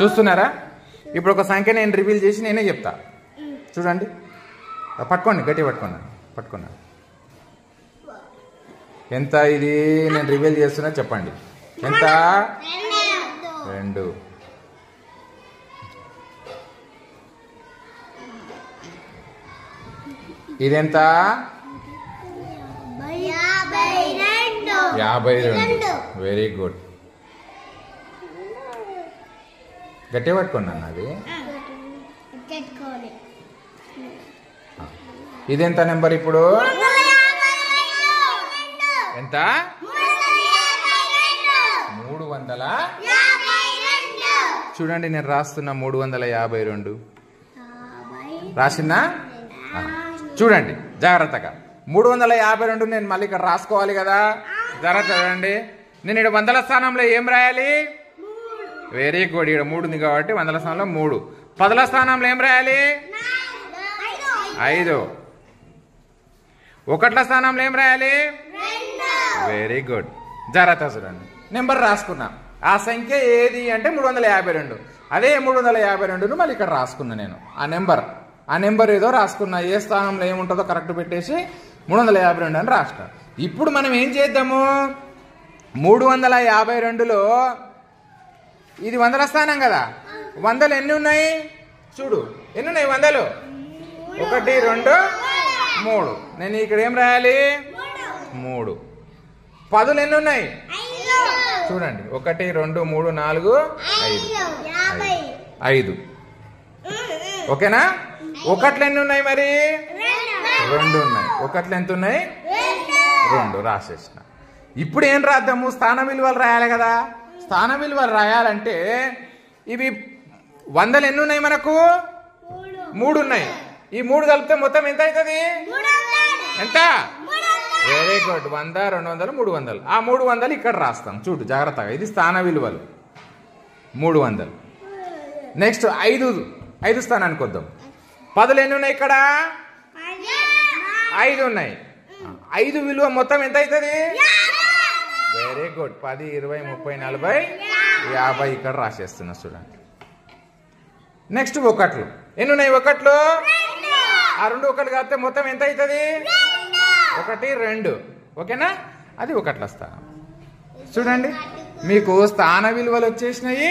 చూస్తున్నారా? ఇప్పుడు ఒక సంఖ్య నేను రివీల్ చేసి నేనే చెప్తా, చూడండి. పట్టుకోండి, గట్టి పట్టుకున్నా. ఎంత ఇది నేను రివీల్ చేస్తున్నా చెప్పండి. ఎంత? 2. ఇదెంత? 52. వెరీ గుడ్, గట్టి పట్టుకున్నాను. అది ఇదెంత నెంబర్ ఇప్పుడు? ఎంత? 300. చూడండి, నేను రాస్తున్నా 352. రాసినా? చూడండి జాగ్రత్తగా. 352 నేను మళ్ళీ ఇక్కడ రాసుకోవాలి కదా, జాగ్రత్త చూడండి. నేను ఇక్కడ వందల స్థానంలో ఏం రాయాలి? వెరీ గుడ్, ఇక్కడ 3 ఉంది కాబట్టి వందల స్థానంలో 3. పదుల స్థానంలో ఏం రాయాలి? 5. ఒకట్ల స్థానంలో ఏం రాయాలి? వెరీ గుడ్, జాగ్రత్త చూడండి. నెంబర్ రాసుకున్నా. ఆ సంఖ్య ఏది అంటే 352. అదే 352ను మళ్ళీ ఇక్కడ రాసుకున్నా నేను. ఆ నెంబర్ ఏదో రాసుకున్నా, ఏ స్థానంలో ఏముంటుందో కరెక్ట్ పెట్టేసి 352 అని రాస్తా. ఇప్పుడు మనం ఏం చేద్దాము? 352లో ఇది వందల స్థానం కదా, వందలు ఎన్ని ఉన్నాయి చూడు. ఎన్ని ఉన్నాయి వందలు? 1, 2, 3. నేను ఇక్కడ ఏం రాయాలి? 3. పదులు ఎన్ని ఉన్నాయి చూడండి. 1, 2, 3, 4, 5. ఓకేనా? ఒకట్లు ఎన్ని ఉన్నాయి మరి? 2 ఉన్నాయి. ఒకట్లు ఎంత ఉన్నాయి? 2 రాసేసిన. ఇప్పుడు ఏం రాద్దాము? స్థాన విలువలు రాయాలి కదా. స్థాన విలువలు రాయాలంటే ఇవి వందలు ఎన్ని ఉన్నాయి మనకు? 3 ఉన్నాయి. ఈ 3 కలిపితే మొత్తం ఎంత అవుతుంది? ఎంత? Very good, 100, 200, 300. ఆ 300 ఇక్కడ రాస్తాం చూడు జాగ్రత్తగా. ఇది స్థాన విలువలు 300. నెక్స్ట్ 5 స్థానానికి వద్దాం. పదులు ఎన్ని ఉన్నాయి ఇక్కడ? 5 ఉన్నాయి. 5 విలువ మొత్తం ఎంత అవుతుంది? వెరీ గుడ్, 10, 20, 30, 40, 50 ఇక్కడ రాసేస్తున్నా చూడండి. నెక్స్ట్ ఒకట్లు ఎన్ని ఉన్నాయి? ఒకట్లు ఆ 2 ఒకట్లు కలిపితే మొత్తం ఎంత అవుతుంది? 1, 2. ఓకేనా? అది ఒకట్ల స్థానం. చూడండి, మీకు స్థాన విలువలు వచ్చేసినాయి.